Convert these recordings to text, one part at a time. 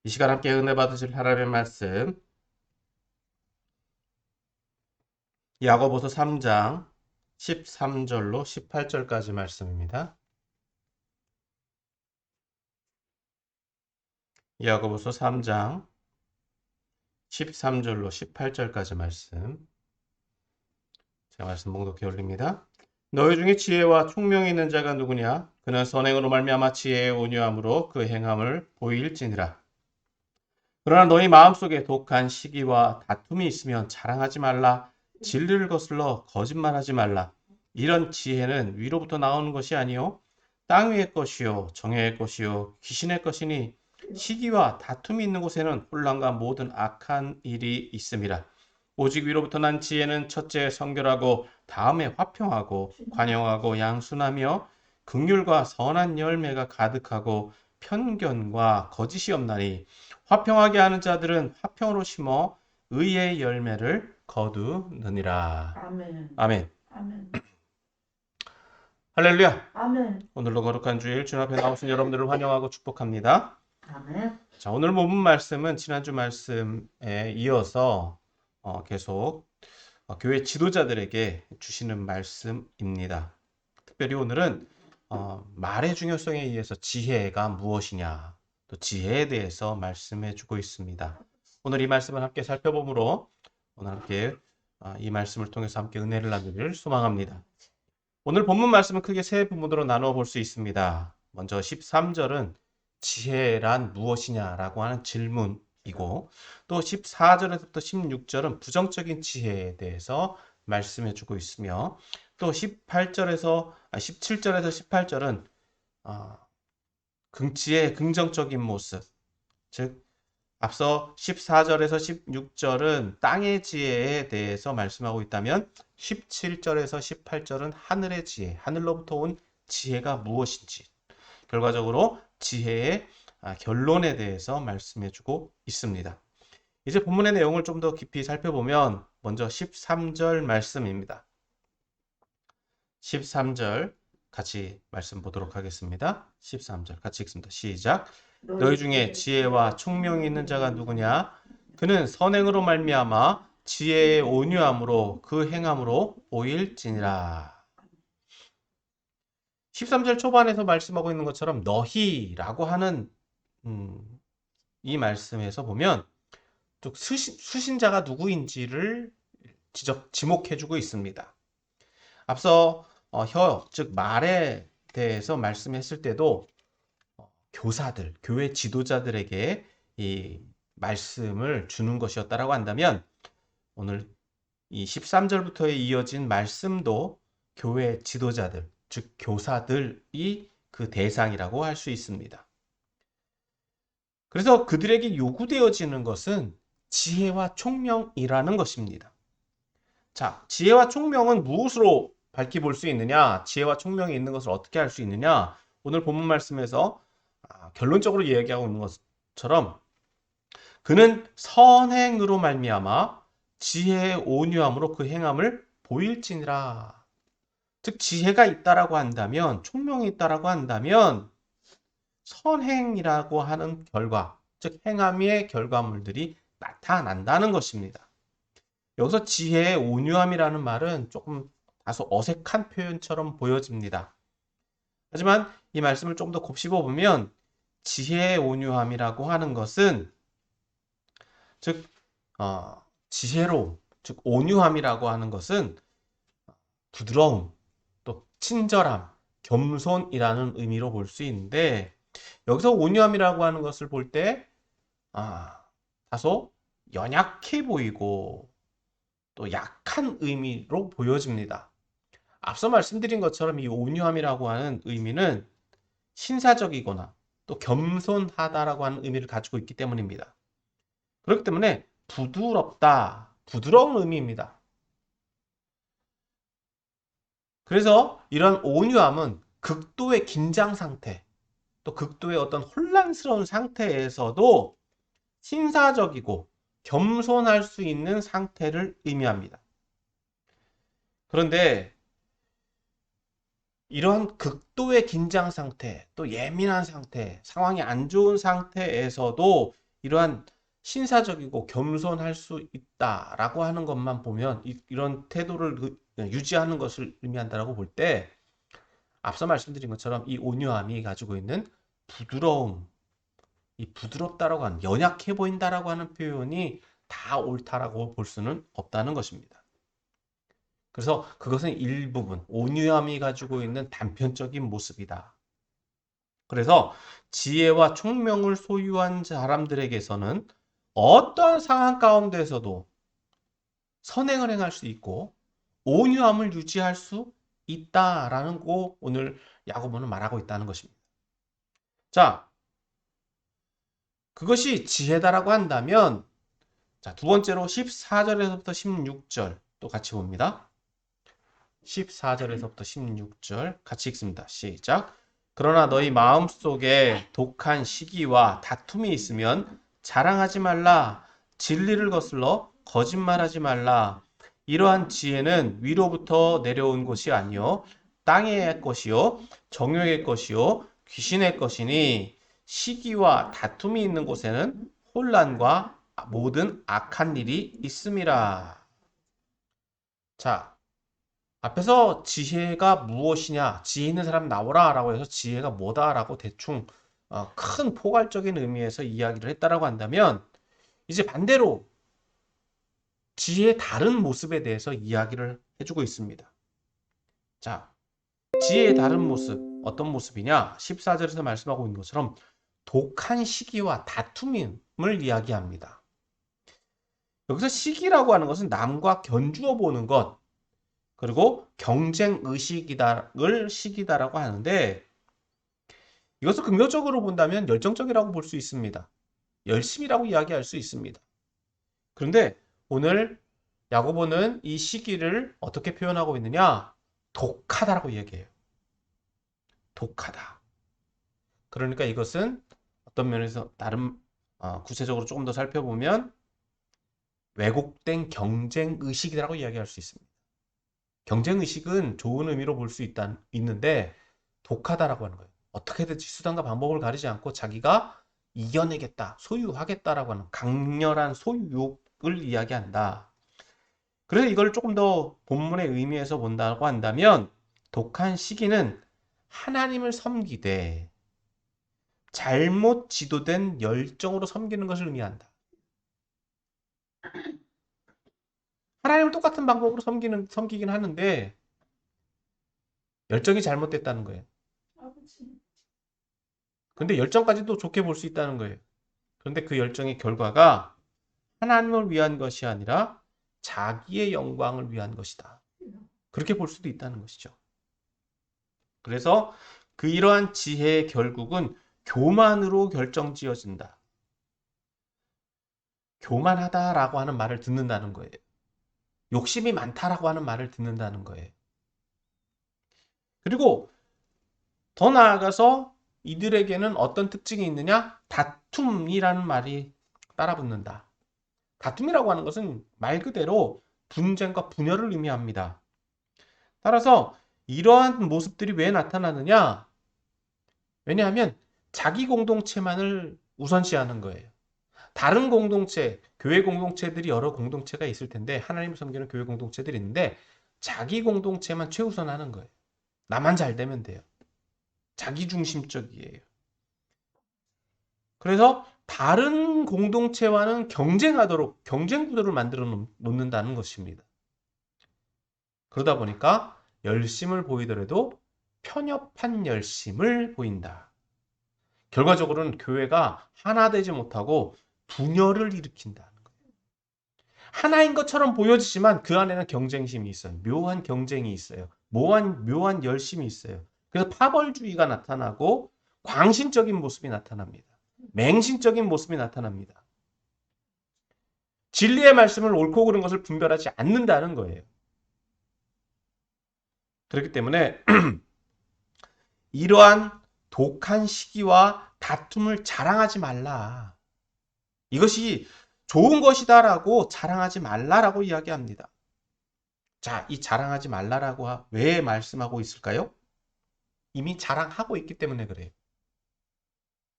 이 시간 함께 은혜 받으실 하나님의 말씀 야고보서 3장 13절로 18절까지 말씀입니다. 야고보서 3장 13절로 18절까지 말씀. 제가 말씀 봉독해 올립니다. 너희 중에 지혜와 총명이 있는 자가 누구냐? 그는 선행으로 말미암아 지혜의 온유함으로 그 행함을 보일지니라. 그러나 너희 마음속에 독한 시기와 다툼이 있으면 자랑하지 말라. 진리를 거슬러 거짓말하지 말라. 이런 지혜는 위로부터 나오는 것이 아니요 땅 위의 것이요 정욕의 것이요 귀신의 것이니 시기와 다툼이 있는 곳에는 혼란과 모든 악한 일이 있음이라. 오직 위로부터 난 지혜는 첫째 성결하고 다음에 화평하고 관용하고 양순하며 긍휼과 선한 열매가 가득하고 편견과 거짓이 없나니 화평하게 하는 자들은 화평으로 심어 의의 열매를 거두느니라. 아멘. 아멘. 아멘. 할렐루야. 아멘. 오늘도 거룩한 주일 주 앞에 나오신 여러분들을 환영하고 축복합니다. 아멘. 자, 오늘 본문 말씀은 지난주 말씀에 이어서 계속 교회 지도자들에게 주시는 말씀입니다. 특별히 오늘은 말의 중요성에 의해서 지혜가 무엇이냐, 또 지혜에 대해서 말씀해 주고 있습니다. 오늘 이 말씀을 함께 살펴보므로 오늘 함께 이 말씀을 통해서 함께 은혜를 나누기를 소망합니다. 오늘 본문 말씀은 크게 세 부분으로 나누어 볼 수 있습니다. 먼저 13절은 지혜란 무엇이냐라고 하는 질문이고, 또 14절에서부터 16절은 부정적인 지혜에 대해서 말씀해 주고 있으며, 또 17절에서 18절은 지혜의 긍정적인 모습, 즉 앞서 14절에서 16절은 땅의 지혜에 대해서 말씀하고 있다면 17절에서 18절은 하늘의 지혜, 하늘로부터 온 지혜가 무엇인지, 결과적으로 지혜의 결론에 대해서 말씀해주고 있습니다. 이제 본문의 내용을 좀 더 깊이 살펴보면 먼저 13절 말씀입니다. 13절 같이 말씀 보도록 하겠습니다. 13절 같이 읽습니다. 시작. 너희 중에 지혜와 총명이 있는 자가 누구냐? 그는 선행으로 말미암아 지혜의 온유함으로 그 행함으로 보일지니라. 13절 초반에서 말씀하고 있는 것처럼 너희라고 하는 이 말씀에서 보면 또 수신자가 누구인지를 지목해주고 있습니다. 앞서 즉 말에 대해서 말씀했을 때도 교사들, 교회 지도자들에게 이 말씀을 주는 것이었다라고 한다면 오늘 이 13절부터에 이어진 말씀도 교회 지도자들, 즉 교사들이 그 대상이라고 할 수 있습니다. 그래서 그들에게 요구되어지는 것은 지혜와 총명이라는 것입니다. 자, 지혜와 총명은 무엇으로 밝히 볼 수 있느냐? 지혜와 총명이 있는 것을 어떻게 알 수 있느냐? 오늘 본문 말씀에서 결론적으로 이야기하고 있는 것처럼 그는 선행으로 말미암아 지혜의 온유함으로 그 행함을 보일지니라. 즉 지혜가 있다라고 한다면, 총명이 있다라고 한다면 선행이라고 하는 결과, 즉 행함의 결과물들이 나타난다는 것입니다. 여기서 지혜의 온유함이라는 말은 조금 다소 어색한 표현처럼 보여집니다. 하지만 이 말씀을 좀 더 곱씹어 보면 지혜의 온유함이라고 하는 것은 즉 지혜로움, 즉 온유함이라고 하는 것은 부드러움, 또 친절함, 겸손이라는 의미로 볼 수 있는데 여기서 온유함이라고 하는 것을 볼 때 다소 연약해 보이고 또 약한 의미로 보여집니다. 앞서 말씀드린 것처럼 이 온유함이라고 하는 의미는 신사적이거나 또 겸손하다라고 하는 의미를 가지고 있기 때문입니다. 그렇기 때문에 부드럽다, 부드러운 의미입니다. 그래서 이런 온유함은 극도의 긴장 상태, 또 극도의 어떤 혼란스러운 상태에서도 신사적이고 겸손할 수 있는 상태를 의미합니다. 그런데 이러한 극도의 긴장 상태, 또 예민한 상태, 상황이 안 좋은 상태에서도 이러한 신사적이고 겸손할 수 있다라고 하는 것만 보면 이런 태도를 유지하는 것을 의미한다라고 볼 때 앞서 말씀드린 것처럼 이 온유함이 가지고 있는 부드러움, 이 부드럽다라고 하는 연약해 보인다라고 하는 표현이 다 옳다라고 볼 수는 없다는 것입니다. 그래서 그것은 일부분 온유함이 가지고 있는 단편적인 모습이다. 그래서 지혜와 총명을 소유한 사람들에게서는 어떠한 상황 가운데서도 선행을 행할 수 있고 온유함을 유지할 수 있다라는 거 오늘 야고보는 말하고 있다는 것입니다. 자, 그것이 지혜다라고 한다면 자, 두 번째로 14절에서부터 16절 또 같이 봅니다. 14절에서부터 16절 같이 읽습니다. 시작. 그러나 너희 마음속에 독한 시기와 다툼이 있으면 자랑하지 말라. 진리를 거슬러 거짓말하지 말라. 이러한 지혜는 위로부터 내려온 것이 아니요 땅의 것이요 정욕의 것이요 귀신의 것이니 시기와 다툼이 있는 곳에는 혼란과 모든 악한 일이 있음이라. 자, 앞에서 지혜가 무엇이냐, 지혜 있는 사람 나오라 라고 해서 지혜가 뭐다 라고 대충 큰 포괄적인 의미에서 이야기를 했다라고 한다면 이제 반대로 지혜의 다른 모습에 대해서 이야기를 해주고 있습니다. 자, 지혜의 다른 모습, 어떤 모습이냐? 14절에서 말씀하고 있는 것처럼 독한 시기와 다툼을 이야기합니다. 여기서 시기라고 하는 것은 남과 견주어 보는 것, 그리고 경쟁 의식이다를 시기다라고 하는데 이것을 긍정적으로 본다면 열정적이라고 볼 수 있습니다. 열심이라고 이야기할 수 있습니다. 그런데 오늘 야고보는 이 시기를 어떻게 표현하고 있느냐? 독하다라고 얘기해요. 독하다. 그러니까 이것은 어떤 면에서 다른 구체적으로 조금 더 살펴보면 왜곡된 경쟁 의식이라고 이야기할 수 있습니다. 경쟁 의식은 좋은 의미로 볼 수 있는데 독하다라고 하는 거예요. 어떻게든지 수단과 방법을 가리지 않고 자기가 이겨내겠다, 소유하겠다라고 하는 강렬한 소유욕을 이야기한다. 그래서 이걸 조금 더 본문의 의미에서 본다고 한다면 독한 시기는 하나님을 섬기되 잘못 지도된 열정으로 섬기는 것을 의미한다. 하나님을 똑같은 방법으로 섬기긴 하는데 열정이 잘못됐다는 거예요. 근데 열정까지도 좋게 볼 수 있다는 거예요. 그런데 그 열정의 결과가 하나님을 위한 것이 아니라 자기의 영광을 위한 것이다. 그렇게 볼 수도 있다는 것이죠. 그래서 이러한 지혜의 결국은 교만으로 결정지어진다. 교만하다라고 하는 말을 듣는다는 거예요. 욕심이 많다라고 하는 말을 듣는다는 거예요. 그리고 더 나아가서 이들에게는 어떤 특징이 있느냐? 다툼이라는 말이 따라붙는다. 다툼이라고 하는 것은 말 그대로 분쟁과 분열을 의미합니다. 따라서 이러한 모습들이 왜 나타나느냐? 왜냐하면 자기 공동체만을 우선시하는 거예요. 다른 공동체, 교회 공동체들이 여러 공동체가 있을 텐데 하나님 섬기는 교회 공동체들이 있는데 자기 공동체만 최우선하는 거예요. 나만 잘 되면 돼요. 자기중심적이에요. 그래서 다른 공동체와는 경쟁하도록 경쟁 구도를 만들어 놓는다는 것입니다. 그러다 보니까 열심을 보이더라도 편협한 열심을 보인다. 결과적으로는 교회가 하나 되지 못하고 분열을 일으킨다는 거예요. 하나인 것처럼 보여지지만 그 안에는 경쟁심이 있어요. 묘한 경쟁이 있어요. 묘한 열심이 있어요. 그래서 파벌주의가 나타나고 광신적인 모습이 나타납니다. 맹신적인 모습이 나타납니다. 진리의 말씀을 옳고 그른 것을 분별하지 않는다는 거예요. 그렇기 때문에 이러한 독한 시기와 다툼을 자랑하지 말라. 이것이 좋은 것이다라고 자랑하지 말라라고 이야기합니다. 자, 이 자랑하지 말라라고 왜 말씀하고 있을까요? 이미 자랑하고 있기 때문에 그래요.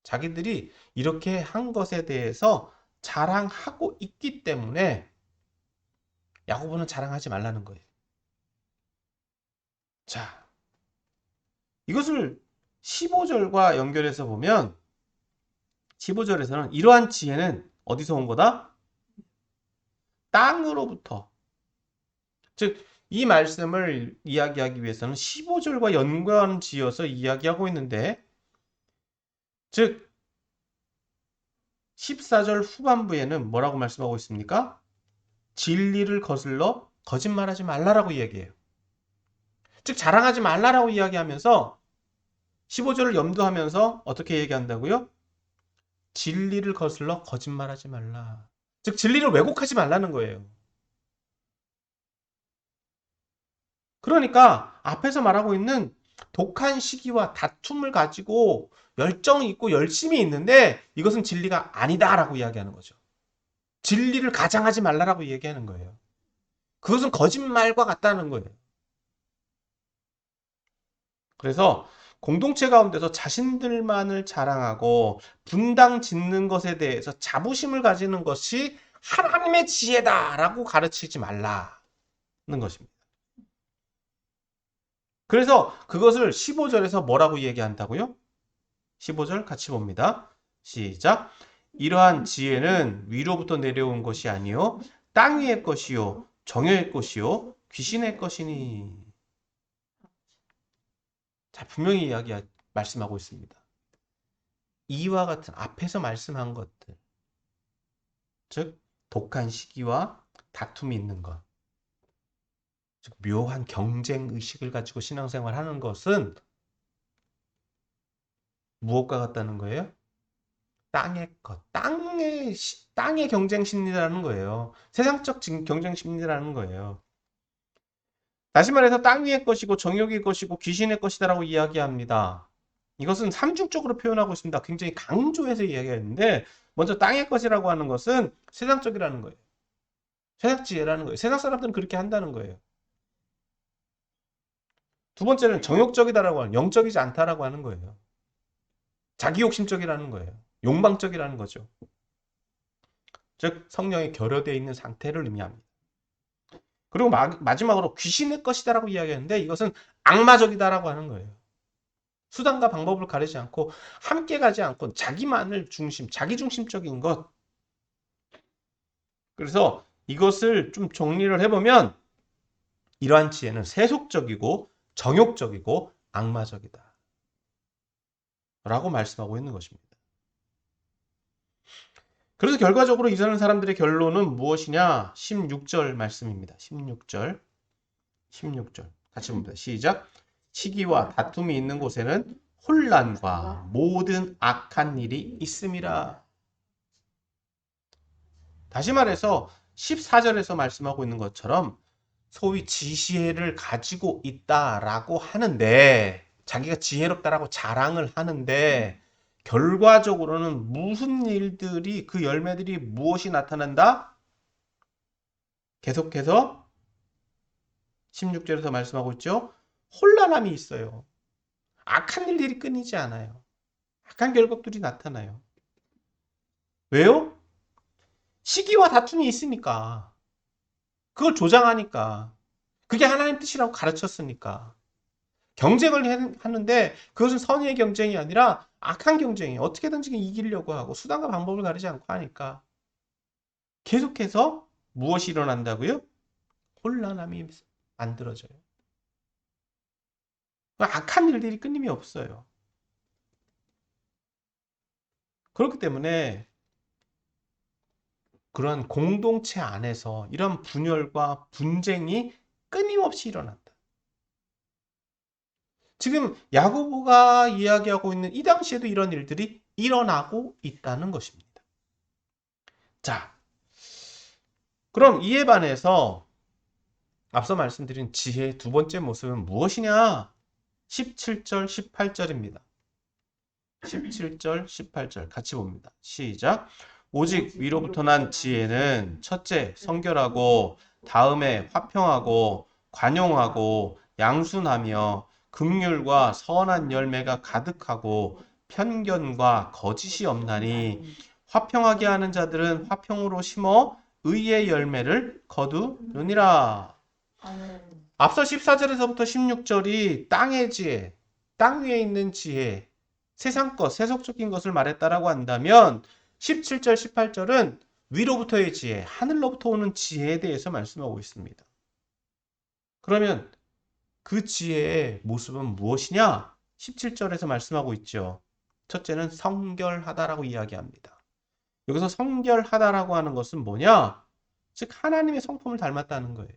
자기들이 이렇게 한 것에 대해서 자랑하고 있기 때문에 야고보는 자랑하지 말라는 거예요. 자, 이것을 15절과 연결해서 보면 15절에서는 이러한 지혜는 어디서 온 거다? 땅으로부터. 즉, 이 말씀을 이야기하기 위해서는 15절과 연관 지어서 이야기하고 있는데, 즉 14절 후반부에는 뭐라고 말씀하고 있습니까? 진리를 거슬러 거짓말하지 말라라고 이야기해요. 즉 자랑하지 말라라고 이야기하면서 15절을 염두하면서 어떻게 얘기한다고요? 진리를 거슬러 거짓말하지 말라. 즉 진리를 왜곡하지 말라는 거예요. 그러니까 앞에서 말하고 있는 독한 시기와 다툼을 가지고 열정이 있고 열심이 있는데 이것은 진리가 아니다라고 이야기하는 거죠. 진리를 가장하지 말라라고 얘기하는 거예요. 그것은 거짓말과 같다는 거예요. 그래서 공동체 가운데서 자신들만을 자랑하고 분당 짓는 것에 대해서 자부심을 가지는 것이 하나님의 지혜다라고 가르치지 말라는 것입니다. 그래서 그것을 15절에서 뭐라고 얘기한다고요? 15절 같이 봅니다. 시작. 이러한 지혜는 위로부터 내려온 것이 아니요 땅 위의 것이요 정욕의 것이요 귀신의 것이니. 자, 분명히 말씀하고 있습니다. 이와 같은 앞에서 말씀한 것들, 즉 독한 시기와 다툼이 있는 것, 즉 묘한 경쟁 의식을 가지고 신앙생활 하는 것은 무엇과 같다는 거예요? 땅의 것, 땅의 경쟁 심리라는 거예요. 세상적 경쟁 심리라는 거예요. 다시 말해서 땅 위의 것이고 정욕의 것이고 귀신의 것이다라고 이야기합니다. 이것은 삼중적으로 표현하고 있습니다. 굉장히 강조해서 이야기했는데 먼저 땅의 것이라고 하는 것은 세상적이라는 거예요. 세상지혜라는 거예요. 세상 사람들은 그렇게 한다는 거예요. 두 번째는 정욕적이다라고 하는, 영적이지 않다라고 하는 거예요. 자기 욕심적이라는 거예요. 욕망적이라는 거죠. 즉 성령이 결여되어 있는 상태를 의미합니다. 그리고 마지막으로 귀신의 것이다라고 이야기하는데 이것은 악마적이다라고 하는 거예요. 수단과 방법을 가리지 않고 함께 가지 않고 자기만을 중심, 자기 중심적인 것. 그래서 이것을 좀 정리를 해보면 이러한 지혜는 세속적이고 정욕적이고 악마적이다 라고 말씀하고 있는 것입니다. 그래서 결과적으로 이 사람들의 결론은 무엇이냐? 16절 말씀입니다. 16절 같이 봅니다. 시작. 시기와 다툼이 있는 곳에는 혼란과 모든 악한 일이 있음이라. 다시 말해서 14절에서 말씀하고 있는 것처럼 소위 지혜를 가지고 있다라고 하는데 자기가 지혜롭다라고 자랑을 하는데 결과적으로는 무슨 일들이 그 열매들이 무엇이 나타난다? 계속해서 16절에서 말씀하고 있죠. 혼란함이 있어요. 악한 일들이 끊이지 않아요. 악한 결과들이 나타나요. 왜요? 시기와 다툼이 있으니까. 그걸 조장하니까. 그게 하나님 뜻이라고 가르쳤으니까. 경쟁을 하는데 그것은 선의의 경쟁이 아니라 악한 경쟁이에요. 어떻게든지 이기려고 하고 수단과 방법을 가리지 않고 하니까. 계속해서 무엇이 일어난다고요? 혼란함이 만들어져요. 악한 일들이 끊임이 없어요. 그렇기 때문에 그런 공동체 안에서 이런 분열과 분쟁이 끊임없이 일어난다. 지금 야고보가 이야기하고 있는 이 당시에도 이런 일들이 일어나고 있다는 것입니다. 자, 그럼 이에 반해서 앞서 말씀드린 지혜의 두 번째 모습은 무엇이냐? 17절, 18절입니다. 17절, 18절 같이 봅니다. 시작. 오직 위로부터 난 지혜는 첫째, 성결하고 다음에 화평하고 관용하고 양순하며 긍휼과 선한 열매가 가득하고 편견과 거짓이 없나니 화평하게 하는 자들은 화평으로 심어 의의 열매를 거두느니라. 앞서 14절에서부터 16절이 땅의 지혜, 땅 위에 있는 지혜, 세상 것, 세속적인 것을 말했다라고 한다면 17절, 18절은 위로부터의 지혜, 하늘로부터 오는 지혜에 대해서 말씀하고 있습니다. 그러면 그 지혜의 모습은 무엇이냐? 17절에서 말씀하고 있죠. 첫째는 성결하다라고 이야기합니다. 여기서 성결하다라고 하는 것은 뭐냐? 즉 하나님의 성품을 닮았다는 거예요.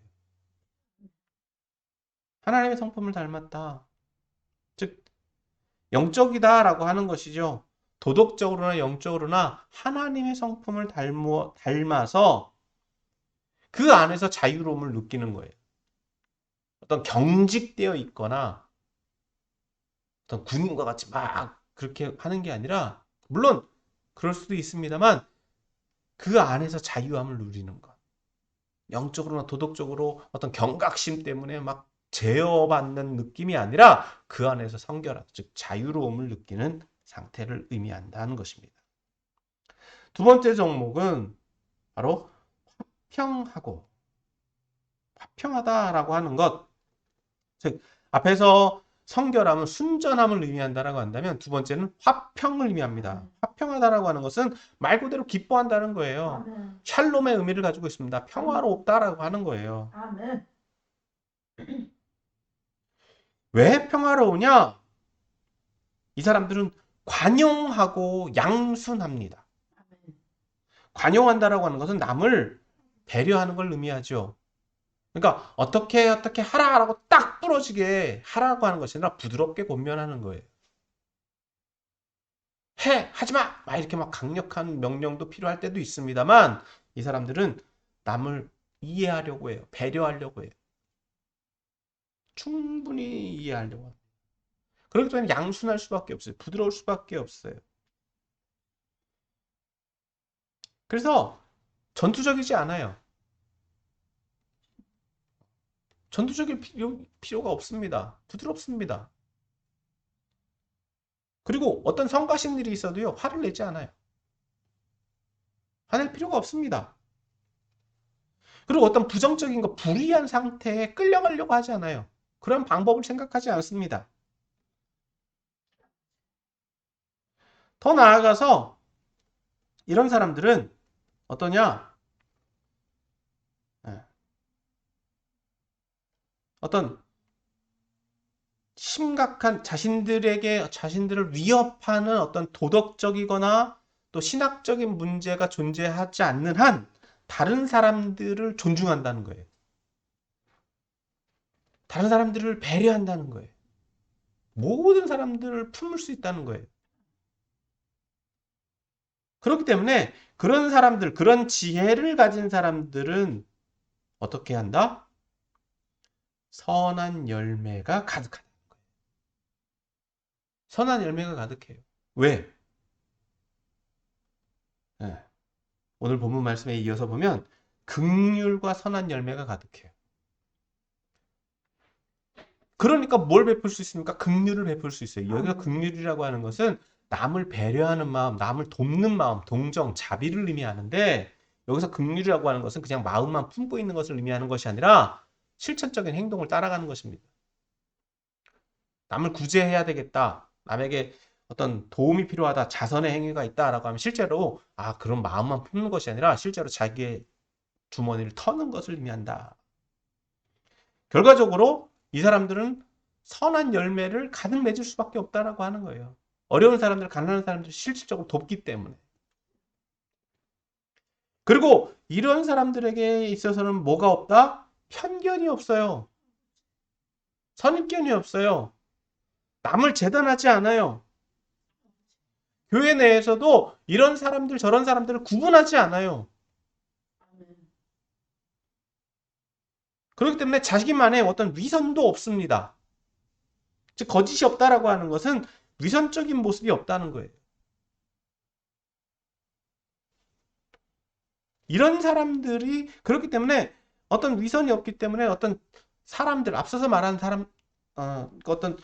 하나님의 성품을 닮았다. 즉 영적이다라고 하는 것이죠. 도덕적으로나 영적으로나 하나님의 성품을 닮아서 그 안에서 자유로움을 느끼는 거예요. 어떤 경직되어 있거나 어떤 군인과 같이 막 그렇게 하는 게 아니라, 물론 그럴 수도 있습니다만 그 안에서 자유함을 누리는 것. 영적으로나 도덕적으로 어떤 경각심 때문에 막 제어받는 느낌이 아니라 그 안에서 성결함, 즉 자유로움을 느끼는 상태를 의미한다는 것입니다. 두 번째 종목은 바로 화평하다라고 하는 것. 즉 앞에서 성결함은 순전함을 의미한다라고 한다면 두 번째는 화평을 의미합니다. 화평하다라고 하는 것은 말 그대로 기뻐한다는 거예요. 샬롬의 의미를 가지고 있습니다. 평화롭다라고 하는 거예요. 왜 평화로우냐? 이 사람들은 관용하고 양순합니다. 관용한다라고 하는 것은 남을 배려하는 걸 의미하죠. 그러니까 어떻게 하라라고 딱 부러지게 하라고 하는 것이 아니라 부드럽게 권면하는 거예요. 하지마! 막 이렇게 막 강력한 명령도 필요할 때도 있습니다만 이 사람들은 남을 이해하려고 해요. 배려하려고 해요. 충분히 이해하려고 합니다. 그렇기 때문에 양순할 수밖에 없어요. 부드러울 수밖에 없어요. 그래서 전투적이지 않아요. 전투적일 필요가 없습니다. 부드럽습니다. 그리고 어떤 성가신 일이 있어도요, 화를 내지 않아요. 화낼 필요가 없습니다. 그리고 어떤 부정적인 거, 불이한 상태에 끌려가려고 하지 않아요. 그런 방법을 생각하지 않습니다. 더 나아가서 이런 사람들은 어떠냐? 어떤 심각한 자신들을 위협하는 어떤 도덕적이거나 또 신학적인 문제가 존재하지 않는 한 다른 사람들을 존중한다는 거예요. 다른 사람들을 배려한다는 거예요. 모든 사람들을 품을 수 있다는 거예요. 그렇기 때문에 그런 사람들, 그런 지혜를 가진 사람들은 어떻게 한다? 선한 열매가 가득하다. 선한 열매가 가득해요. 왜? 네. 오늘 본문 말씀에 이어서 보면 긍휼과 선한 열매가 가득해요. 그러니까 뭘 베풀 수 있습니까? 긍휼을 베풀 수 있어요. 여기서 긍휼이라고 하는 것은 남을 배려하는 마음, 남을 돕는 마음, 동정, 자비를 의미하는데 여기서 긍휼이라고 하는 것은 그냥 마음만 품고 있는 것을 의미하는 것이 아니라 실천적인 행동을 따라가는 것입니다. 남을 구제해야 되겠다. 남에게 어떤 도움이 필요하다. 자선의 행위가 있다라고 하면 실제로 그런 마음만 품는 것이 아니라 실제로 자기의 주머니를 터는 것을 의미한다. 결과적으로 이 사람들은 선한 열매를 가득 맺을 수밖에 없다라고 하는 거예요. 어려운 사람들, 가난한 사람들 실질적으로 돕기 때문에. 그리고 이런 사람들에게 있어서는 뭐가 없다? 편견이 없어요. 선입견이 없어요. 남을 재단하지 않아요. 교회 내에서도 이런 사람들, 저런 사람들을 구분하지 않아요. 그렇기 때문에 자기만의 어떤 위선도 없습니다. 즉 거짓이 없다라고 하는 것은 위선적인 모습이 없다는 거예요. 이런 사람들이 그렇기 때문에 어떤 위선이 없기 때문에 어떤 사람들, 앞서서 말한 사람, 어떤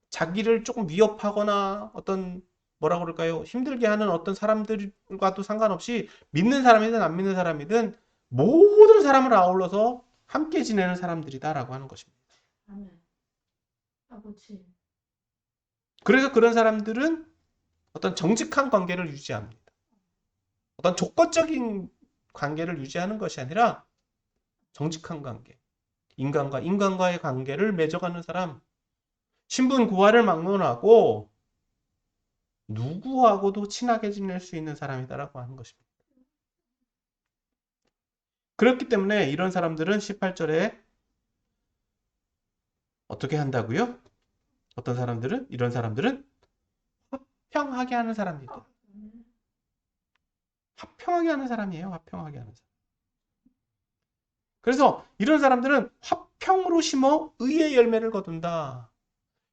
자기를 조금 위협하거나 어떤 뭐라 그럴까요? 힘들게 하는 어떤 사람들과도 상관없이 믿는 사람이든 안 믿는 사람이든 모든 사람을 아울러서 함께 지내는 사람들이다라고 하는 것입니다. 아멘. 아버지. 그래서 그런 사람들은 어떤 정직한 관계를 유지합니다. 어떤 조건적인 관계를 유지하는 것이 아니라 정직한 관계. 인간과 인간과의 관계를 맺어가는 사람. 신분 구하를 막론하고 누구하고도 친하게 지낼 수 있는 사람이다라고 하는 것입니다. 그렇기 때문에 이런 사람들은 18절에 어떻게 한다고요? 어떤 사람들은? 이런 사람들은 화평하게 하는 사람입니다. 화평하게 하는 사람이에요. 화평하게 하는 사람. 그래서 이런 사람들은 화평으로 심어 의의 열매를 거둔다.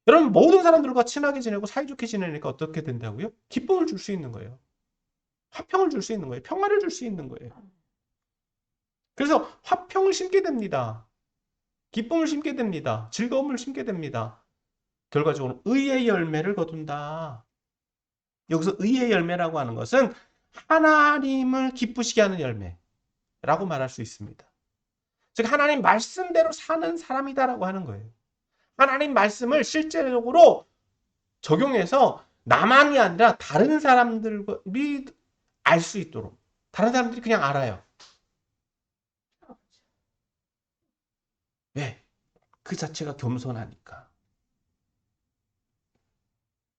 여러분 모든 사람들과 친하게 지내고 사이좋게 지내니까 어떻게 된다고요? 기쁨을 줄 수 있는 거예요. 화평을 줄 수 있는 거예요. 평화를 줄 수 있는 거예요. 그래서 화평을 심게 됩니다. 기쁨을 심게 됩니다. 즐거움을 심게 됩니다. 결과적으로 의의 열매를 거둔다. 여기서 의의 열매라고 하는 것은 하나님을 기쁘시게 하는 열매라고 말할 수 있습니다. 즉 하나님 말씀대로 사는 사람이다라고 하는 거예요. 하나님 말씀을 실제적으로 적용해서 나만이 아니라 다른 사람들이 알 수 있도록 다른 사람들이 그냥 알아요. 왜? 그 자체가 겸손하니까.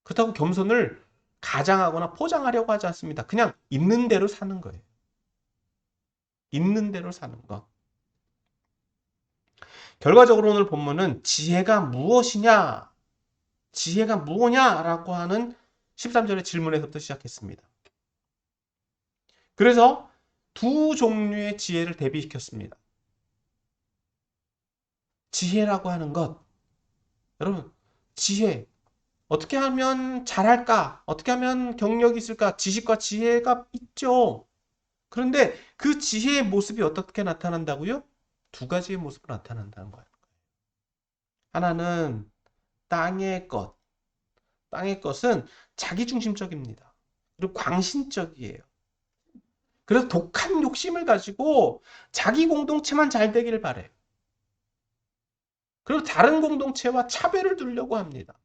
그렇다고 겸손을 가장하거나 포장하려고 하지 않습니다. 그냥 있는 대로 사는 거예요. 있는 대로 사는 것. 결과적으로 오늘 본문은 지혜가 무엇이냐, 지혜가 무엇냐라고 하는 13절의 질문에서부터 시작했습니다. 그래서 두 종류의 지혜를 대비시켰습니다. 지혜라고 하는 것, 여러분, 지혜, 어떻게 하면 잘할까? 어떻게 하면 경력이 있을까? 지식과 지혜가 있죠. 그런데 그 지혜의 모습이 어떻게 나타난다고요? 두 가지의 모습으로 나타난다는 거예요. 하나는 땅의 것. 땅의 것은 자기중심적입니다. 그리고 광신적이에요. 그래서 독한 욕심을 가지고 자기 공동체만 잘 되기를 바래요. 그리고 다른 공동체와 차별을 두려고 합니다.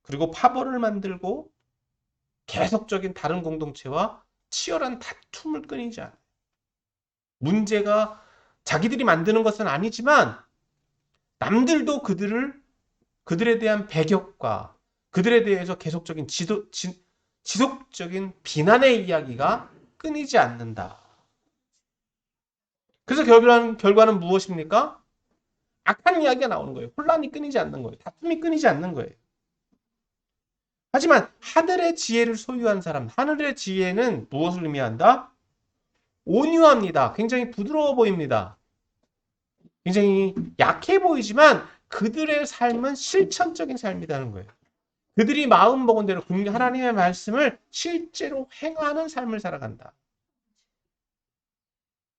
그리고 파벌을 만들고 계속적인 다른 공동체와 치열한 다툼을 끊이지 않아요. 문제가 자기들이 만드는 것은 아니지만 남들도 그들에 대한 배격과 그들에 대해서 계속적인 지속적인 비난의 이야기가 끊이지 않는다. 그래서 결과는 무엇입니까? 악한 이야기가 나오는 거예요. 혼란이 끊이지 않는 거예요. 다툼이 끊이지 않는 거예요. 하지만 하늘의 지혜를 소유한 사람, 하늘의 지혜는 무엇을 의미한다? 온유합니다. 굉장히 부드러워 보입니다. 굉장히 약해 보이지만 그들의 삶은 실천적인 삶이라는 거예요. 그들이 마음먹은 대로 하나님의 말씀을 실제로 행하는 삶을 살아간다.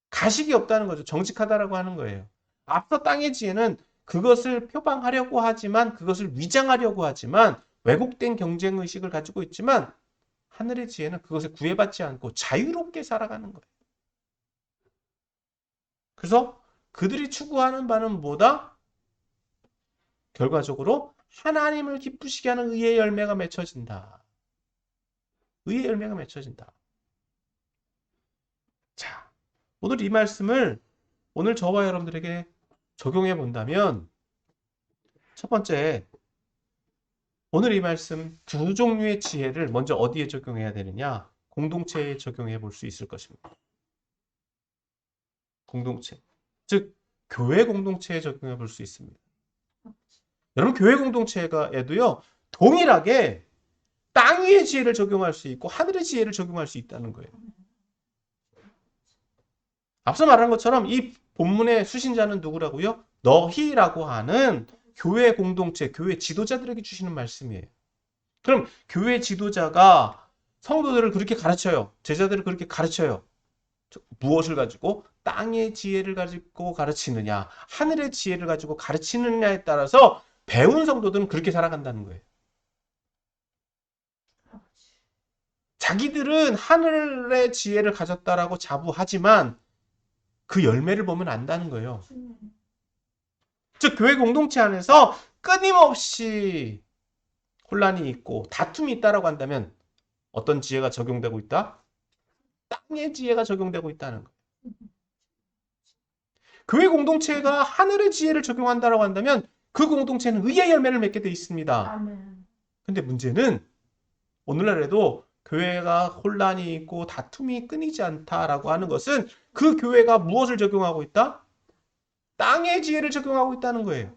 가식이 없다는 거죠. 정직하다라고 하는 거예요. 앞서 땅의 지혜는 그것을 표방하려고 하지만 그것을 위장하려고 하지만 왜곡된 경쟁의식을 가지고 있지만 하늘의 지혜는 그것을 구애받지 않고 자유롭게 살아가는 거예요. 그래서 그들이 추구하는 바는 뭐다? 결과적으로 하나님을 기쁘시게 하는 의의 열매가 맺혀진다. 의의 열매가 맺혀진다. 자, 오늘 이 말씀을 오늘 저와 여러분들에게 적용해 본다면 첫 번째, 오늘 이 말씀 두 종류의 지혜를 먼저 어디에 적용해야 되느냐? 공동체에 적용해 볼 수 있을 것입니다. 공동체. 즉, 교회 공동체에 적용해 볼 수 있습니다. 여러분, 교회 공동체에도요, 동일하게 땅 위의 지혜를 적용할 수 있고 하늘의 지혜를 적용할 수 있다는 거예요. 앞서 말한 것처럼 이 본문의 수신자는 누구라고요? 너희라고 하는 교회 공동체, 교회 지도자들에게 주시는 말씀이에요. 그럼 교회 지도자가 성도들을 그렇게 가르쳐요. 제자들을 그렇게 가르쳐요. 무엇을 가지고? 땅의 지혜를 가지고 가르치느냐, 하늘의 지혜를 가지고 가르치느냐에 따라서 배운 성도들은 그렇게 살아간다는 거예요. 아버지. 자기들은 하늘의 지혜를 가졌다라고 자부하지만 그 열매를 보면 안다는 거예요. 주님. 즉 교회 공동체 안에서 끊임없이 혼란이 있고 다툼이 있다라고 한다면 어떤 지혜가 적용되고 있다? 땅의 지혜가 적용되고 있다는 거예요. 교회 공동체가 하늘의 지혜를 적용한다라고 한다면 그 공동체는 의의 열매를 맺게 돼 있습니다. 아멘. 근데 문제는 오늘날에도 교회가 혼란이 있고 다툼이 끊이지 않다라고 하는 것은 그 교회가 무엇을 적용하고 있다? 땅의 지혜를 적용하고 있다는 거예요.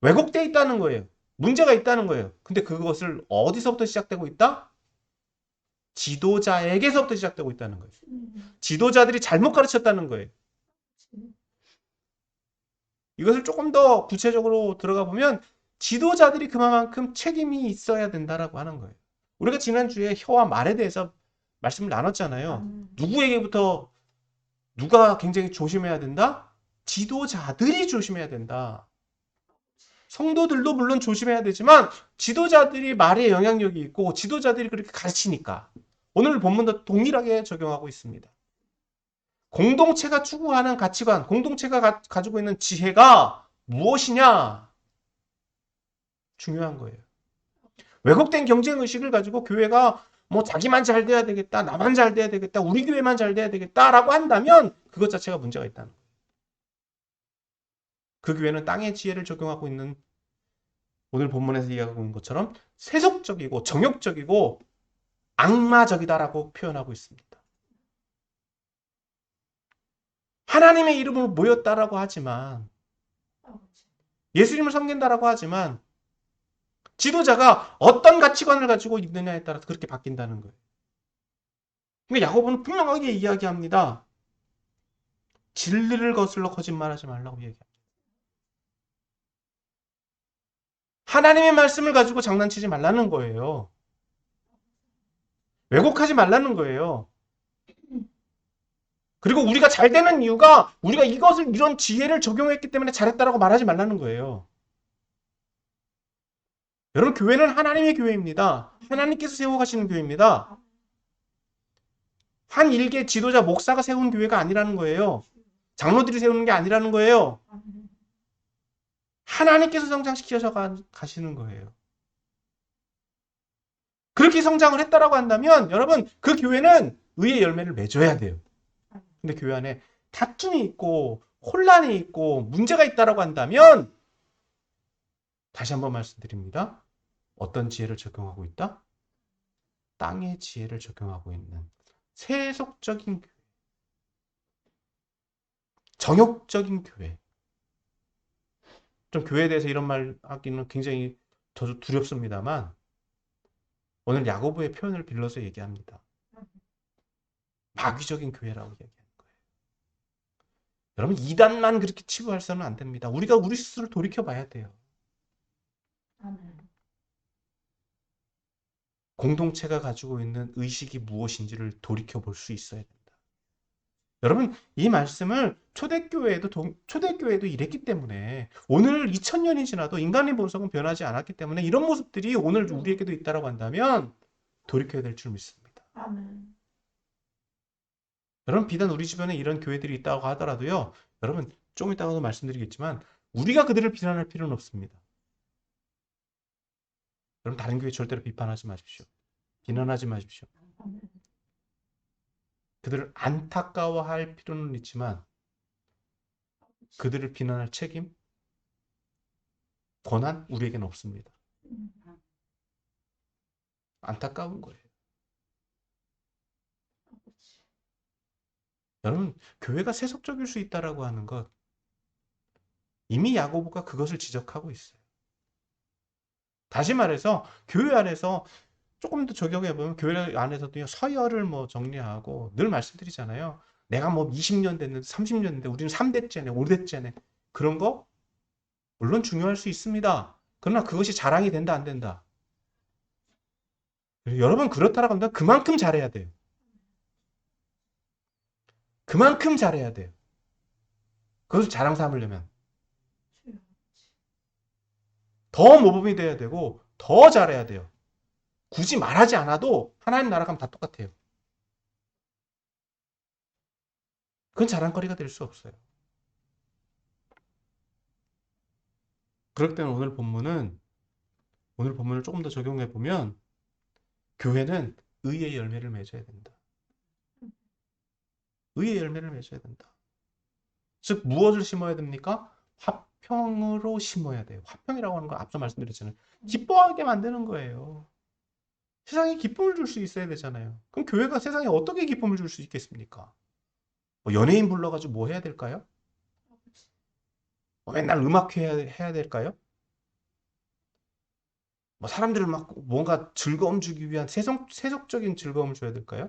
왜곡되어 있다는 거예요. 문제가 있다는 거예요. 근데 그것을 어디서부터 시작되고 있다? 지도자에게서부터 시작되고 있다는 거예요. 주님. 지도자들이 잘못 가르쳤다는 거예요. 주님. 이것을 조금 더 구체적으로 들어가 보면 지도자들이 그만큼 책임이 있어야 된다라고 하는 거예요. 우리가 지난주에 혀와 말에 대해서 말씀을 나눴잖아요. 아멘. 누구에게부터 누가 굉장히 조심해야 된다? 지도자들이 조심해야 된다. 성도들도 물론 조심해야 되지만 지도자들이 말에 영향력이 있고 지도자들이 그렇게 가르치니까 오늘 본문도 동일하게 적용하고 있습니다. 공동체가 추구하는 가치관, 공동체가 가지고 있는 지혜가 무엇이냐? 중요한 거예요. 왜곡된 경쟁 의식을 가지고 교회가 뭐 자기만 잘 돼야 되겠다, 나만 잘 돼야 되겠다, 우리 교회만 잘 돼야 되겠다라고 한다면 그것 자체가 문제가 있다는 거예요. 그 교회는 땅의 지혜를 적용하고 있는 오늘 본문에서 이야기하고 있는 것처럼 세속적이고 정욕적이고 악마적이다라고 표현하고 있습니다. 하나님의 이름으로 모였다라고 하지만 아버지. 예수님을 섬긴다라고 하지만 지도자가 어떤 가치관을 가지고 있느냐에 따라서 그렇게 바뀐다는 거예요. 그러니까 야고보는 분명하게 이야기합니다. 진리를 거슬러 거짓말하지 말라고 얘기합니다. 하나님의 말씀을 가지고 장난치지 말라는 거예요. 왜곡하지 말라는 거예요. 그리고 우리가 잘 되는 이유가 우리가 이것을 이런 지혜를 적용했기 때문에 잘했다라고 말하지 말라는 거예요. 여러분 교회는 하나님의 교회입니다. 하나님께서 세워가시는 교회입니다. 한 일개 지도자 목사가 세운 교회가 아니라는 거예요. 장로들이 세우는 게 아니라는 거예요. 아멘. 하나님께서 성장시켜서 가시는 거예요. 그렇게 성장을 했다라고 한다면 여러분 그 교회는 의의 열매를 맺어야 돼요. 근데 교회 안에 다툼이 있고 혼란이 있고 문제가 있다라고 한다면 다시 한번 말씀드립니다. 어떤 지혜를 적용하고 있다? 땅의 지혜를 적용하고 있는 세속적인 교회, 정욕적인 교회. 좀 교회에 대해서 이런 말 하기는 굉장히 저도 두렵습니다만 오늘 야고보의 표현을 빌려서 얘기합니다. 마귀적인 교회라고 얘기하는 거예요. 여러분 이단만 그렇게 치부해서는 안 됩니다. 우리가 우리 스스로 돌이켜 봐야 돼요. 아멘. 공동체가 가지고 있는 의식이 무엇인지를 돌이켜 볼 수 있어야 된다. 여러분 이 말씀을 초대교회에도 이랬기 때문에 오늘 2000년이 지나도 인간의 본성은 변하지 않았기 때문에 이런 모습들이 오늘 우리에게도 있다고 한다면 돌이켜야 될 줄 믿습니다. 아멘. 여러분 비단 우리 주변에 이런 교회들이 있다고 하더라도요. 여러분 좀 이따가도 말씀드리겠지만 우리가 그들을 비난할 필요는 없습니다. 여러분 다른 교회 절대로 비판하지 마십시오. 비난하지 마십시오. 아멘. 그들을 안타까워할 필요는 있지만 그들을 비난할 책임, 권한 우리에게는 없습니다. 안타까운 거예요. 아버지. 여러분 교회가 세속적일 수 있다라고 하는 것 이미 야고보가 그것을 지적하고 있어요. 다시 말해서 교회 안에서 조금 더 적용해 보면 교회 안에서도 서열을 뭐 정리하고 늘 말씀드리잖아요. 내가 뭐 20년 됐는데 30년 됐는데 우리는 3대째네 5대째네 그런 거 물론 중요할 수 있습니다. 그러나 그것이 자랑이 된다 안 된다. 여러분 그렇다라고 한다면 그만큼 잘해야 돼요. 그만큼 잘해야 돼요. 그것을 자랑 삼으려면. 주여. 더 모범이 돼야 되고 더 잘해야 돼요. 굳이 말하지 않아도 하나님 나라 가면 다 똑같아요. 그건 자랑거리가 될 수 없어요. 그럴 때는 오늘 본문을 조금 더 적용해 보면 교회는 의의 열매를 맺어야 된다. 의의 열매를 맺어야 된다. 즉 무엇을 심어야 됩니까? 화평으로 심어야 돼요. 화평이라고 하는 건 앞서 말씀드렸잖아요. 기뻐하게 만드는 거예요. 세상에 기쁨을 줄 수 있어야 되잖아요. 그럼 교회가 세상에 어떻게 기쁨을 줄 수 있겠습니까? 뭐 연예인 불러가지고 뭐 해야 될까요? 뭐 맨날 음악 해야 될까요? 뭐 사람들을 막 뭔가 즐거움 주기 위한 세속적인 즐거움을 줘야 될까요?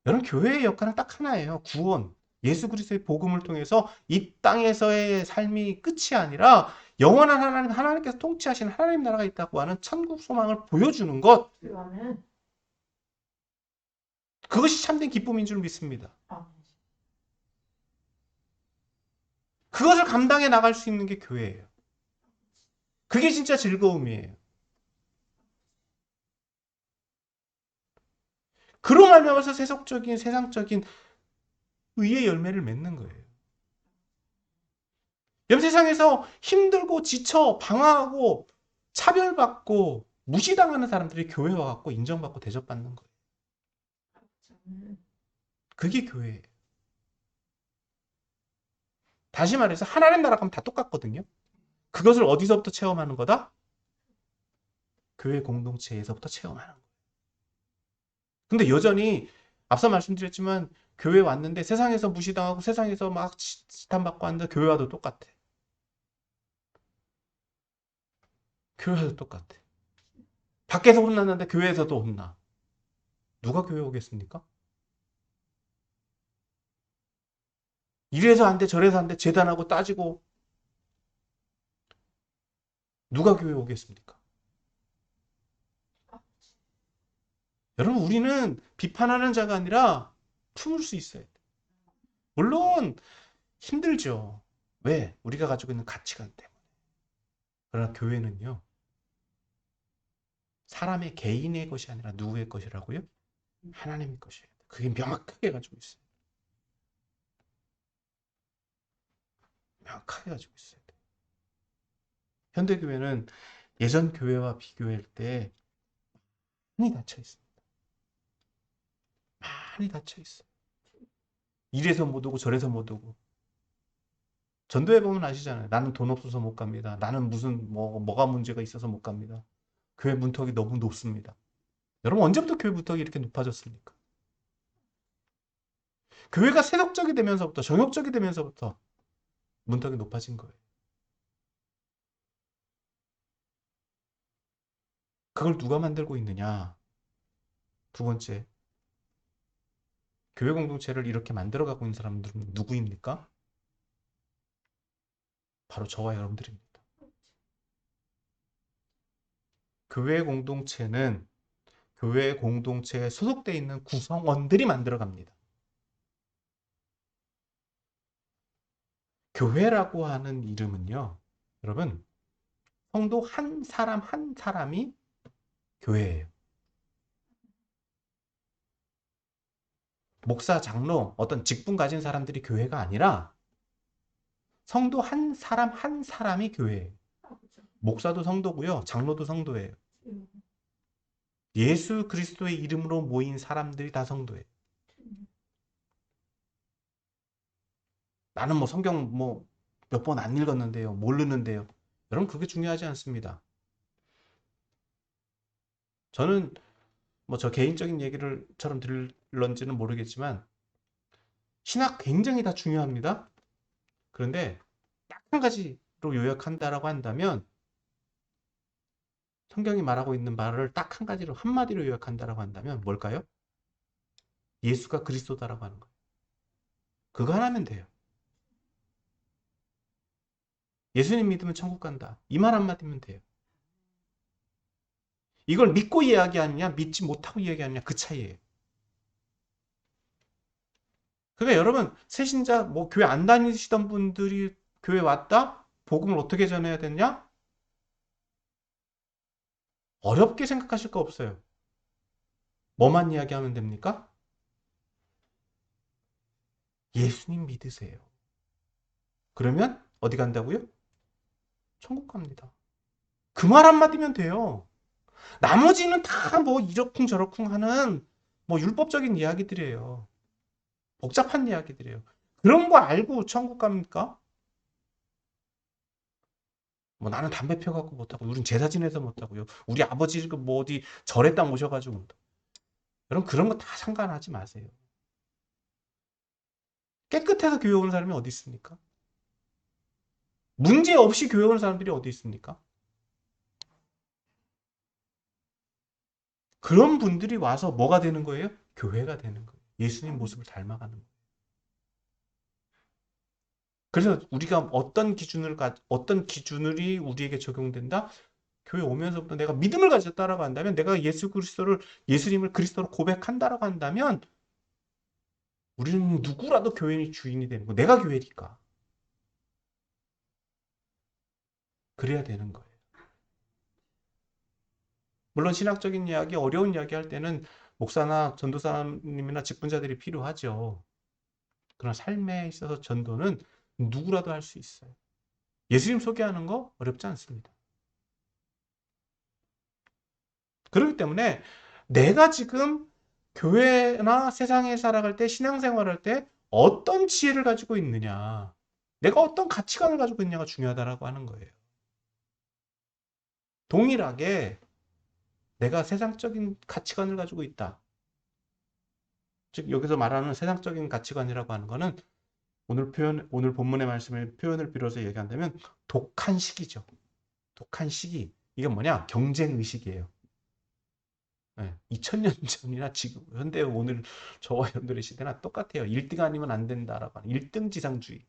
여러분 교회의 역할은 딱 하나예요. 구원. 예수 그리스도의 복음을 통해서 이 땅에서의 삶이 끝이 아니라 영원한 하나님께서 통치하시는 하나님 나라가 있다고 하는 천국 소망을 보여주는 것. 아멘. 그것이 참된 기쁨인 줄 믿습니다. 아멘. 그것을 감당해 나갈 수 있는 게 교회예요. 그게 진짜 즐거움이에요. 그로 말미암아서 세상적인 의의 열매를 맺는 거예요. 옆 세상에서 힘들고 지쳐 방황하고 차별받고 무시당하는 사람들이 교회 와갖고 인정받고 대접받는 거예요. 아멘. 그게 교회예요. 다시 말해서 하나님 나라 가면 다 똑같거든요. 그것을 어디서부터 체험하는 거다? 교회 공동체에서부터 체험하는 거예요. 근데 여전히 앞서 말씀드렸지만 교회 왔는데 세상에서 무시당하고 세상에서 막 지탄받고 하는데 교회 와도 똑같아. 교회 와도 똑같아. 밖에서 혼났는데 교회에서도 혼나. 누가 교회 오겠습니까? 이래서 안 돼, 저래서 안 돼, 재단하고 따지고 누가 교회 오겠습니까? 여러분, 우리는 비판하는 자가 아니라 품을 수 있어야 돼. 물론 힘들죠. 왜? 우리가 가지고 있는 가치관 때문에. 그러나 교회는요, 사람의 개인의 것이 아니라 누구의 것이라고요? 하나님의 것이에요. 그게 명확하게 가지고 있어요. 명확하게 가지고 있어야 돼. 현대교회는 예전 교회와 비교할 때 많이 닫혀 있습니다. 많이 닫혀 있어요. 이래서 못 오고 저래서 못 오고. 전도회 보면 아시잖아요. 나는 돈 없어서 못 갑니다. 나는 무슨 뭐가 문제가 있어서 못 갑니다. 교회 문턱이 너무 높습니다. 여러분 언제부터 교회 문턱이 이렇게 높아졌습니까? 교회가 세속적이 되면서부터 정욕적이 되면서부터 문턱이 높아진 거예요. 그걸 누가 만들고 있느냐? 두 번째, 교회 공동체를 이렇게 만들어가고 있는 사람들은 누구입니까? 바로 저와 여러분들입니다. 교회 공동체는 교회 공동체에 소속되어 있는 구성원들이 만들어갑니다. 교회라고 하는 이름은요, 여러분, 성도 한 사람 한 사람이 교회예요. 목사, 장로, 어떤 직분 가진 사람들이 교회가 아니라 성도 한 사람 한 사람이 교회예요. 목사도 성도고요, 장로도 성도예요. 예수 그리스도의 이름으로 모인 사람들이 다 성도예요. 나는 뭐 성경 뭐 몇 번 안 읽었는데요, 모르는데요. 여러분 그게 중요하지 않습니다. 저는 뭐 저 개인적인 얘기를처럼 들을런지는 모르겠지만 신학 굉장히 다 중요합니다. 그런데 딱 한 가지로 요약한다라고 한다면 성경이 말하고 있는 말을 딱 한 가지로 한마디로 요약한다라고 한다면 뭘까요? 예수가 그리스도다라고 하는 거예요. 그거 하나면 돼요. 예수님 믿으면 천국 간다. 이 말 한마디면 돼요. 이걸 믿고 이야기하느냐 믿지 못하고 이야기하느냐 그 차이예요. 그러니까 여러분 새신자 뭐 교회 안 다니시던 분들이 교회 왔다? 복음을 어떻게 전해야 되냐? 어렵게 생각하실 거 없어요. 뭐만 이야기하면 됩니까? 예수님 믿으세요. 그러면 어디 간다고요? 천국 갑니다. 그 말 한마디면 돼요. 나머지는 다 뭐 이러쿵 저러쿵 하는 뭐 율법적인 이야기들이에요. 복잡한 이야기들이에요. 그런 거 알고 천국 갑니까? 뭐 나는 담배 펴갖고 못하고, 우린 제사 지내서 못하고요. 우리 아버지 뭐 어디 절에 딱 모셔가지고 못하고. 여러분 그런 거 다 상관하지 마세요. 깨끗해서 교회 오는 사람이 어디 있습니까? 문제 없이 교회 오는 사람들이 어디 있습니까? 그런 분들이 와서 뭐가 되는 거예요? 교회가 되는 거예요. 예수님 모습을 닮아가는 거예요. 그래서 우리가 어떤 기준이 우리에게 적용된다? 교회 오면서부터 내가 믿음을 가지고 따라간다면, 내가 예수님을 그리스도로 고백한다라고 한다면, 우리는 누구라도 교회의 주인이 되는 거. 내가 교회니까. 그래야 되는 거예요. 물론 신학적인 이야기, 어려운 이야기 할 때는 목사나 전도사님이나 직분자들이 필요하죠. 그러나 삶에 있어서 전도는 누구라도 할 수 있어요. 예수님 소개하는 거 어렵지 않습니다. 그렇기 때문에 내가 지금 교회나 세상에 살아갈 때, 신앙생활할 때 어떤 지혜를 가지고 있느냐, 내가 어떤 가치관을 가지고 있느냐가 중요하다라고 하는 거예요. 동일하게 내가 세상적인 가치관을 가지고 있다. 즉 여기서 말하는 세상적인 가치관이라고 하는 거는 오늘 본문의 말씀을 표현을 빌어서 얘기한다면 독한 시기죠. 독한 시기. 이게 뭐냐? 경쟁 의식이에요. 네, 2000년 전이나 지금 현대 오늘 저와 여러분들의 시대나 똑같아요. 1등 아니면 안 된다라고 하는 1등 지상주의.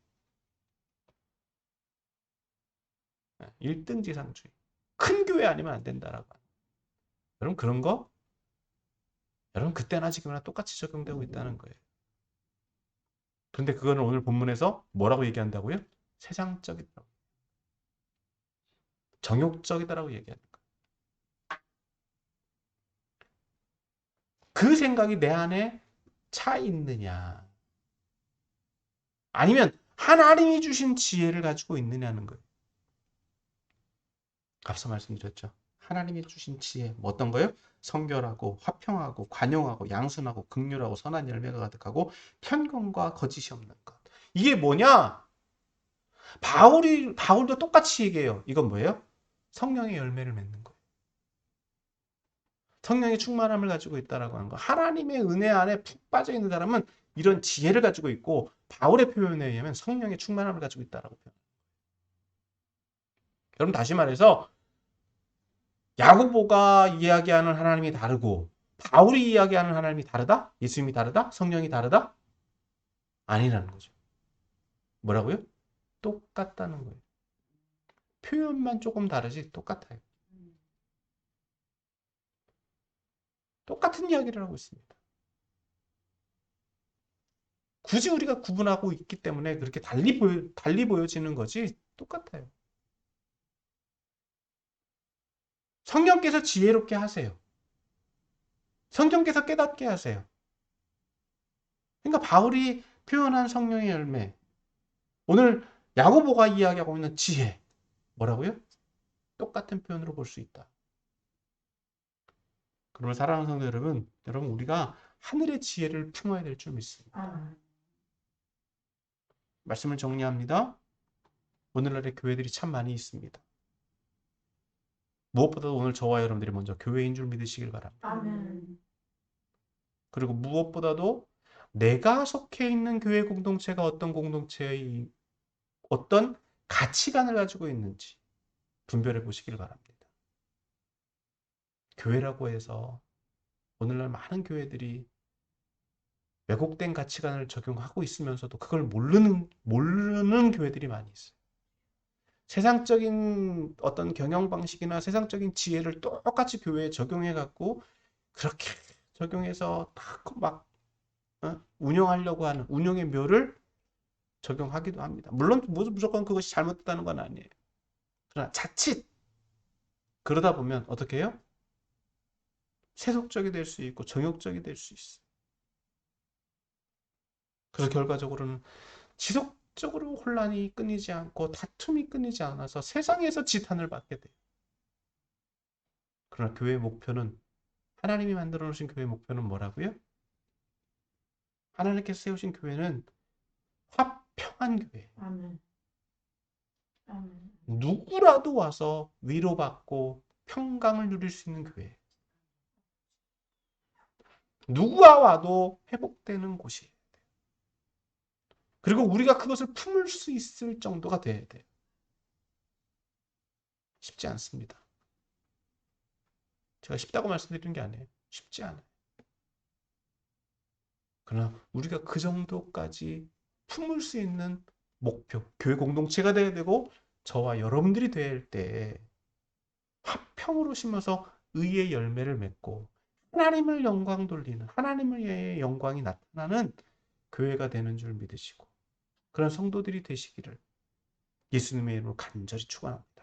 네, 1등 지상주의. 큰 교회 아니면 안 된다라고 하는. 여러분 그런 거 여러분 그때나 지금이나 똑같이 적용되고 있다는 거예요. 그런데 그거는 오늘 본문에서 뭐라고 얘기한다고요? 세상적이다라고. 정욕적이다라고 얘기하는 거예요. 그 생각이 내 안에 차 있느냐? 아니면 하나님이 주신 지혜를 가지고 있느냐는 거예요. 앞서 말씀드렸죠. 하나님이 주신 지혜, 뭐 어떤 거예요? 성결하고 화평하고 관용하고 양순하고 긍휼하고 선한 열매가 가득하고 편견과 거짓이 없는 것. 이게 뭐냐? 바울도 똑같이 얘기해요. 이건 뭐예요? 성령의 열매를 맺는 거예요. 성령의 충만함을 가지고 있다라고 하는 거. 하나님의 은혜 안에 푹 빠져 있는 사람은 이런 지혜를 가지고 있고, 바울의 표현에 의하면 성령의 충만함을 가지고 있다라고 표현. 여러분 다시 말해서 야고보가 이야기하는 하나님이 다르고 바울이 이야기하는 하나님이 다르다? 예수님이 다르다? 성령이 다르다? 아니라는 거죠. 뭐라고요? 똑같다는 거예요. 표현만 조금 다르지 똑같아요. 똑같은 이야기를 하고 있습니다. 굳이 우리가 구분하고 있기 때문에 그렇게 달리 보여지는 거지 똑같아요. 성령께서 지혜롭게 하세요. 성령께서 깨닫게 하세요. 그러니까 바울이 표현한 성령의 열매, 오늘 야고보가 이야기하고 있는 지혜, 뭐라고요? 똑같은 표현으로 볼 수 있다. 그러면 사랑하는 성도 여러분 우리가 하늘의 지혜를 품어야 될 줄 믿습니다. 말씀을 정리합니다. 오늘날의 교회들이 참 많이 있습니다. 무엇보다도 오늘 저와 여러분들이 먼저 교회인 줄 믿으시길 바랍니다. 아멘. 그리고 무엇보다도 내가 속해 있는 교회 공동체가 어떤 공동체의 어떤 가치관을 가지고 있는지 분별해 보시길 바랍니다. 교회라고 해서 오늘날 많은 교회들이 왜곡된 가치관을 적용하고 있으면서도 그걸 모르는 교회들이 많이 있어요. 세상적인 어떤 경영 방식이나 세상적인 지혜를 똑같이 교회에 적용해 갖고 그렇게 적용해서 막 운영하려고 하는 운영의 묘를 적용하기도 합니다. 물론 무조건 그것이 잘못됐다는 건 아니에요. 그러나 자칫 그러다 보면 어떻게 해요? 세속적이 될 수 있고 정욕적이 될 수 있어. 그래서 결과적으로는 지속적으로 혼란이 끊이지 않고 다툼이 끊이지 않아서 세상에서 지탄을 받게 돼요. 그러나 교회의 목표는 하나님이 만들어 놓으신 교회의 목표는 뭐라고요? 하나님께서 세우신 교회는 화평한 교회. 아멘. 아멘. 누구라도 와서 위로받고 평강을 누릴 수 있는 교회. 누구와 와도 회복되는 곳이에요. 그리고 우리가 그것을 품을 수 있을 정도가 돼야 돼요. 쉽지 않습니다. 제가 쉽다고 말씀드리는 게 아니에요. 쉽지 않아요. 그러나 우리가 그 정도까지 품을 수 있는 목표, 교회 공동체가 돼야 되고 저와 여러분들이 될 때 화평으로 심어서 의의 열매를 맺고 하나님을 영광 돌리는 하나님의 영광이 나타나는 교회가 되는 줄 믿으시고 그런 성도들이 되시기를 예수님의 이름으로 간절히 축원합니다.